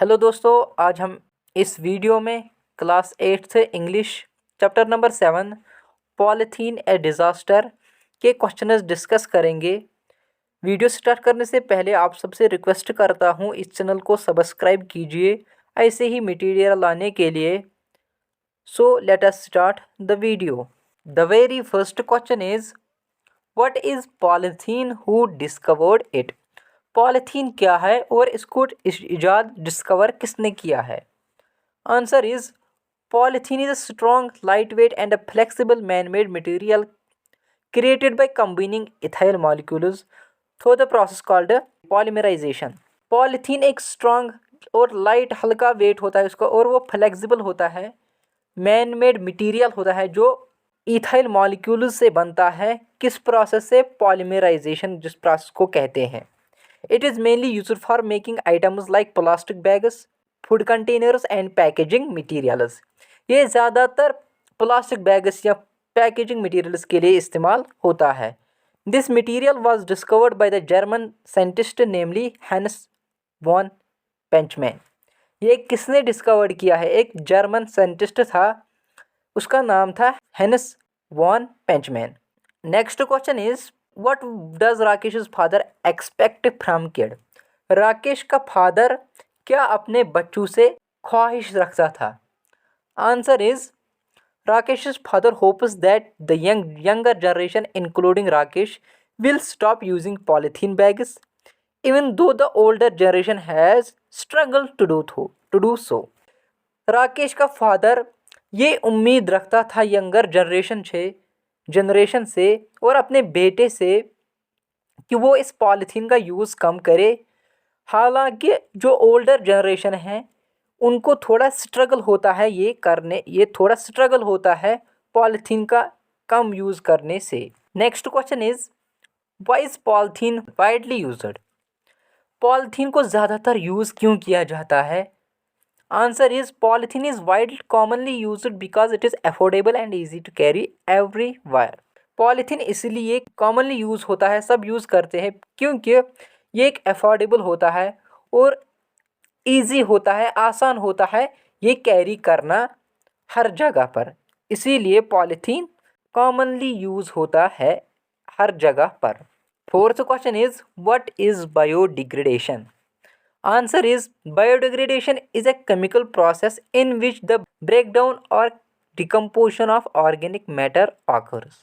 Hello दोस्तों, आज हम इस वीडियो में क्लास 8 से इंग्लिश चैप्टर नंबर 7 पॉलीथीन ए डिज़ास्टर के क्वेश्चंस डिस्कस करेंगे। वीडियो स्टार्ट करने से पहले आप सबसे रिक्वेस्ट करता हूँ, इस चैनल को सब्सक्राइब कीजिए ऐसे ही मटेरियल लाने के लिए। So let us start the video. The very first question is, what is polythene, who discovered it? Polythene क्या है और इसको इजाद डिस्कवर किसने किया है? Answer is, polythene is a strong, light weight and a flexible man made material created by combining ethyl molecules through the process called polymerization. Polythene एक strong और लाइट हल्का वेट होता है उसका, और वो फ्लेक्सिबल होता है, मैन मेड मटेरियल होता है जो इथाइल मॉलिक्यूल से बनता है। किस प्रोसेस से? पॉलीमराइजेशन, जिस प्रोसेस को कहते हैं। It is mainly used for making items like plastic bags, food containers and packaging materials. ये ज़्यादातर प्लास्टिक बैग्स या पैकेजिंग मटेरियल्स के लिए इस्तेमाल होता है। This material was discovered by the German scientist namely Hans von Pachmann. ये किसने डिस्कवर्ड किया है? एक जर्मन साइंटिस्ट था, उसका नाम था हेनस वॉन पेंचमैन। Next question is, what does Rakesh father expect from kid? Rakesh का फादर क्या अपने बच्चों से ख्वाहिश रखता था? Answer is, Rakesh father hopes that the younger generation including Rakesh will stop using polythene bags even though the older generation has struggled to do so. Rakesh का father ये उम्मीद रखता था यंगर जनरेशन से और अपने बेटे से कि वो इस पॉलीथीन का यूज़ कम करे। हालांकि जो ओल्डर जनरेशन है उनको थोड़ा स्ट्रगल होता है ये थोड़ा स्ट्रगल होता है पॉलीथीन का कम यूज़ करने से। Next question is, why is polythene widely used? Polythene को ज़्यादातर यूज़ क्यों किया जाता है? Answer is, polythene is widely commonly used because it is affordable and easy to carry everywhere. Polythene इसलिए कॉमनली यूज़ होता है, सब यूज़ करते हैं क्योंकि ये एक अफोर्डेबल होता है और इजी होता है, आसान होता है ये कैरी करना हर जगह पर, इसीलिए पॉलीथीन कॉमनली यूज़ होता है हर जगह पर। Fourth question is, what is biodegradation? Answer is, biodegradation is a chemical process in which the breakdown or decomposition of organic matter occurs.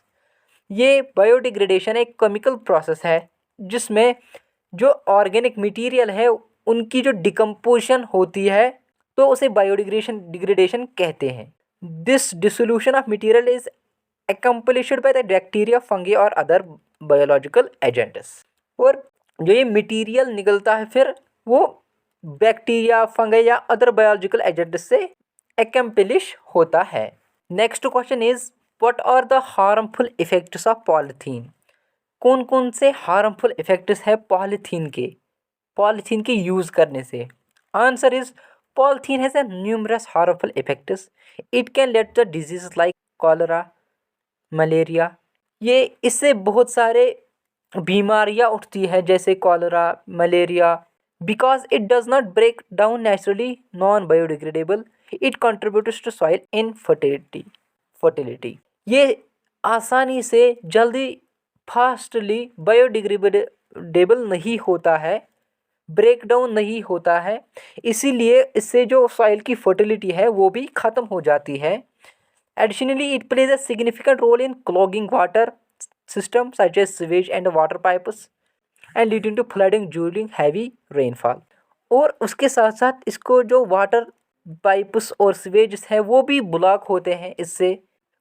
ये बायोडिग्रेडेशन एक केमिकल प्रोसेस है जिसमें जो ऑर्गेनिक मटेरियल है उनकी जो डिकम्पोजिशन होती है तो उसे डिग्रेडेशन कहते हैं। This dissolution of material is accomplished by the bacteria, fungi और अदर बायोलॉजिकल एजेंट्स। और जो ये मटेरियल निकलता है फिर वो बैक्टीरिया, फंगी या अदर बायोलॉजिकल एजेंट से एक्म्प्लिश होता है। Next question is, what are the harmful effects of polythene? कौन कौन से हार्मफुल इफेक्ट्स है पॉलीथीन के यूज़ करने से? Answer is, polythene has a numerous harmful effects. It can lead to disease like cholera, malaria. ये इससे बहुत सारे बीमारियां उठती है जैसे cholera, malaria. Because it does not break down naturally non biodegradable, it contributes to soil fertility. ये आसानी से जल्दी फास्टली बायोडिग्रेडेबल नहीं होता है, ब्रेक डाउन नहीं होता है, इसीलिए इससे जो सॉइल की फर्टिलिटी है वो भी ख़त्म हो जाती है। Additionally, it plays a significant role in clogging water systems such as sewage and water pipes and leading to flooding during heavy rainfall. और उसके साथ साथ इसको जो वाटर पाइप्स और सीवेज हैं वो भी ब्लॉक होते हैं इससे,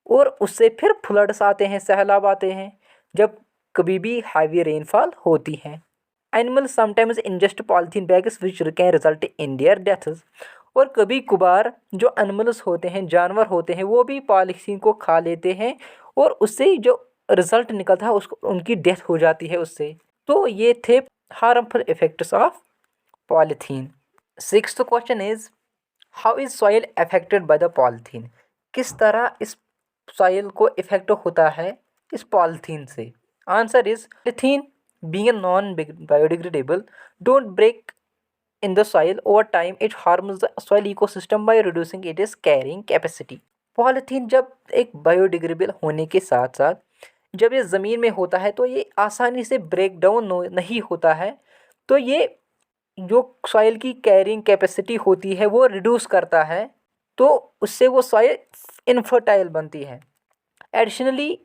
और उससे फिर फ्लड्स आते हैं, सैलाब आते हैं जब कभी भी हैवी रेनफॉल होती है। Animals sometimes ingest polythene bags which can result in their deaths. और कभी कभार जो एनिमल्स होते हैं, जानवर होते हैं, वो भी पॉलीथीन को खा लेते हैं और उससे जो रिजल्ट निकलता है उसको उनकी डेथ हो जाती है उससे। तो ये थे harmful effects of polythene. Sixth question is, how is soil affected by the polythene? किस तरह इस सॉइल को इफेक्ट होता है इस पॉलीथीन से? Answer is, polythene being non biodegradable don't break in the soil. Over time it harms the soil ecosystem by reducing its carrying capacity. Polythene जब एक बायोडिग्रेडेबल होने के साथ साथ जब ये ज़मीन में होता है तो ये आसानी से ब्रेक डाउन नहीं होता है, तो ये जो सॉइल की कैरिंग कैपेसिटी होती है वो रिड्यूस करता है, तो उससे वो सॉइल इनफर्टाइल बनती है. Additionally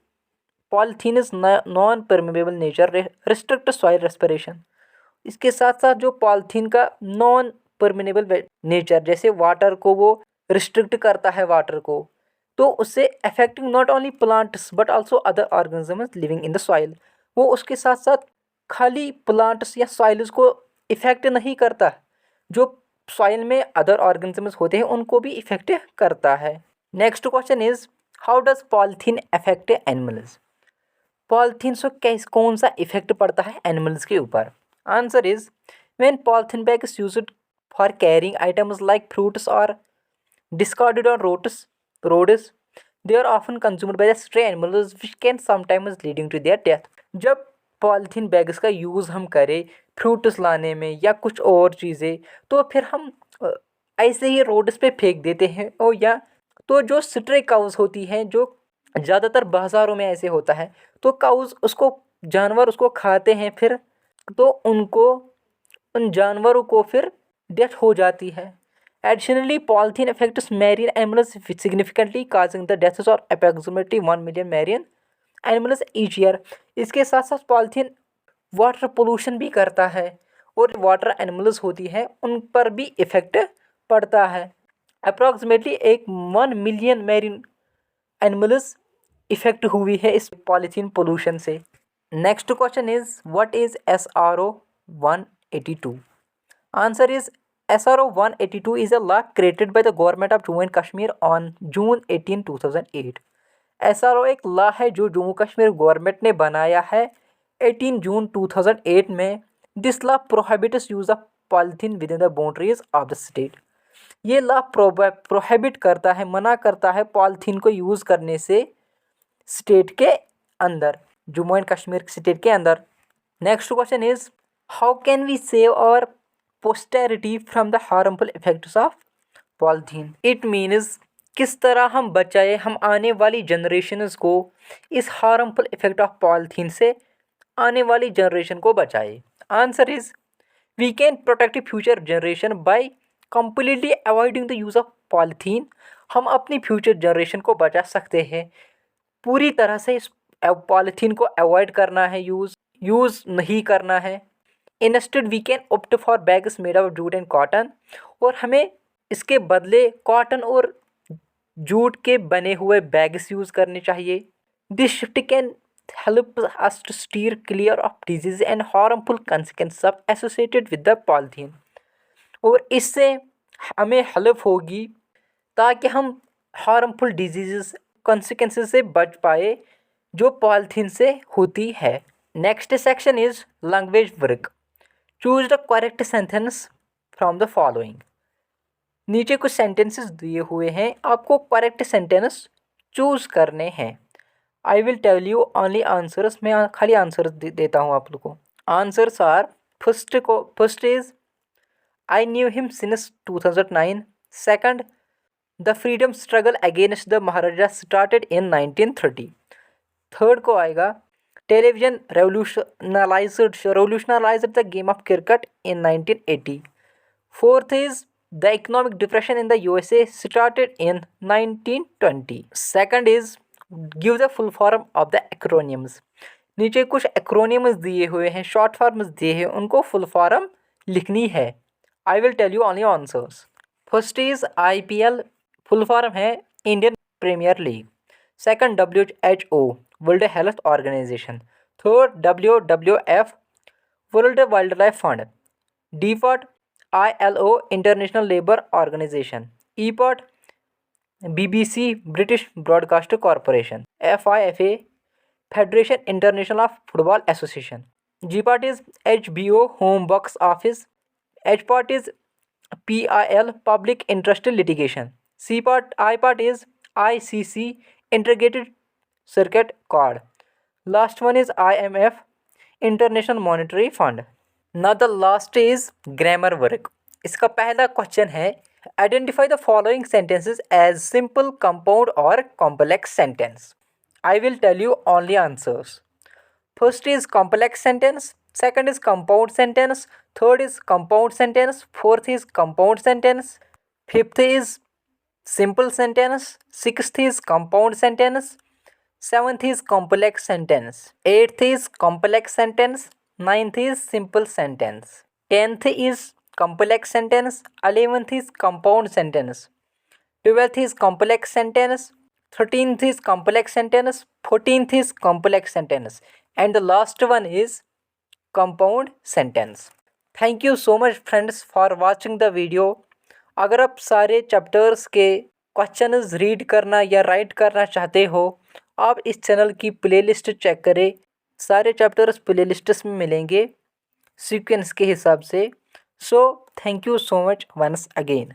polythene is non permeable nature restrict soil respiration. इसके साथ साथ जो पॉलीथीन का नॉन परमेबल नेचर, जैसे वाटर को वो रिस्ट्रिक्ट करता है वाटर को, तो उससे affecting not only plants but also other organisms living in the soil. वो उसके साथ साथ खाली प्लांट्स या सॉइल्स को इफेक्ट नहीं करता, जो सॉइल में अदर ऑर्गेनिजम्स होते हैं उनको भी इफेक्ट करता है. Next question is how does polythene affect animals. Polythene से कैसे कौन सा इफेक्ट पड़ता है एनिमल्स के ऊपर. Answer is when polythene bag is used for carrying items like fruits और discarded on roads, they are often consumed by the stray animals which can sometimes leading to their death. जब polythene bags का use हम करें fruits लाने में या कुछ और चीज़ें, तो फिर हम ऐसे ही रोड्स पे फेंक देते हैं. और या तो जो स्ट्रे काउज होती हैं, जो ज़्यादातर बाज़ारों में ऐसे होता है, तो काउज उसको जानवर उसको खाते हैं, फिर तो उन जानवरों को फिर डेथ हो जाती है. Additionally, polythene affects marine animals significantly, causing the deaths of approximately 1 million marine animals each year. इसके साथ साथ पॉलीथीन वाटर पोल्यूशन भी करता है और वाटर एनिमल्स होती हैं उन पर भी इफेक्ट पड़ता है. Approximately 1 million marine animals effect हुई है इस पॉलीथीन पोल्यूशन से. Next question is what is SRO 182. Answer is SRO 182 is a law created by the government of Jammu and Kashmir on June 18, 2008. SRO एक law है जो Jammu Kashmir government ने बनाया है 18 जून 2008 में. This law prohibits use of polythene with in the boundaries of the state. ये law prohibit करता है, मना करता है पॉलीथीन को यूज़ करने से स्टेट के अंदर, जम्मू एंड कश्मीर स्टेट के अंदर. Next question is how can we save our posterity from the harmful effects of polythene. It means किस तरह हम बचाए, हम आने वाली जनरेशन्स को इस हार्मफुल इफेक्ट ऑफ पॉलीथीन से आने वाली जनरेशन को बचाए. Answer is we can protect future generation by completely avoiding the use of polythene. हम अपनी फ्यूचर जनरेशन को बचा सकते हैं, पूरी तरह से इस पॉलीथीन को अवॉइड करना है, यूज़ नहीं करना है. Instead we can opt for bags made of jute and cotton. और हमें इसके बदले कॉटन और जूट के बने हुए बैग्स यूज़ करने चाहिए. This shift can help us to steer clear of disease and harmful consequences associated with the polythene. और इससे हमें हेल्प होगी ताकि हम हार्मफुल डिजीज़ कंसिक्वेंसेस से बच पाए जो पॉलीथीन से होती है. Next section is language work. Choose the correct sentence from the following. नीचे कुछ सेंटेंसेस दिए हुए हैं, आपको करेक्ट सेंटेंस चूज करने हैं. I will tell you only answers. मैं खाली आंसर्स देता हूँ आप लोगों को. Answers are first is I knew him since 2009. Second the freedom struggle against the maharaja started in 1930. Third को आएगा television revolutionized the game of cricket in 1980. Fourth is the economic depression in the USA started in 1920. Second is give the full form of the acronyms. नीचे कुछ acronyms दिए हुए हैं, short forms दिए हैं, उनको full form लिखनी है. I will tell you only answers. First is IPL, full form है Indian Premier League. Second WHO, World Health Organization. Third WWF, World Wildlife Fund. D part ILO, International Labour Organization. E part BBC, British Broadcasting Corporation. FIFA, Federation International of Football Association. G part is HBO, Home Box Office. H part is PIL, Public Interest Litigation. I part is ICC, Integrated Circuit Card. Last one is IMF, International Monetary Fund. Now the last is grammar work. इसका पहला question है, identify the following sentences as simple, compound और complex sentence. I will tell you only answers. First is complex sentence, second is compound sentence, third is compound sentence, fourth is compound sentence, fifth is simple sentence, sixth is compound sentence, seventh is complex sentence, eighth is complex sentence, ninth is simple sentence, 10th is complex sentence, 11th is compound sentence, 12th is complex sentence, 13th is complex sentence, 14th is complex sentence, and the last one is compound sentence. Thank you so much friends for watching the video. अगर आप सारे chapters के questions read करना या right करना चाहते हो, आप इस चैनल की प्लेलिस्ट चेक करें। सारे चैप्टर्स प्लेलिस्ट्स में मिलेंगे सीक्वेंस के हिसाब से। So thank you so much once again.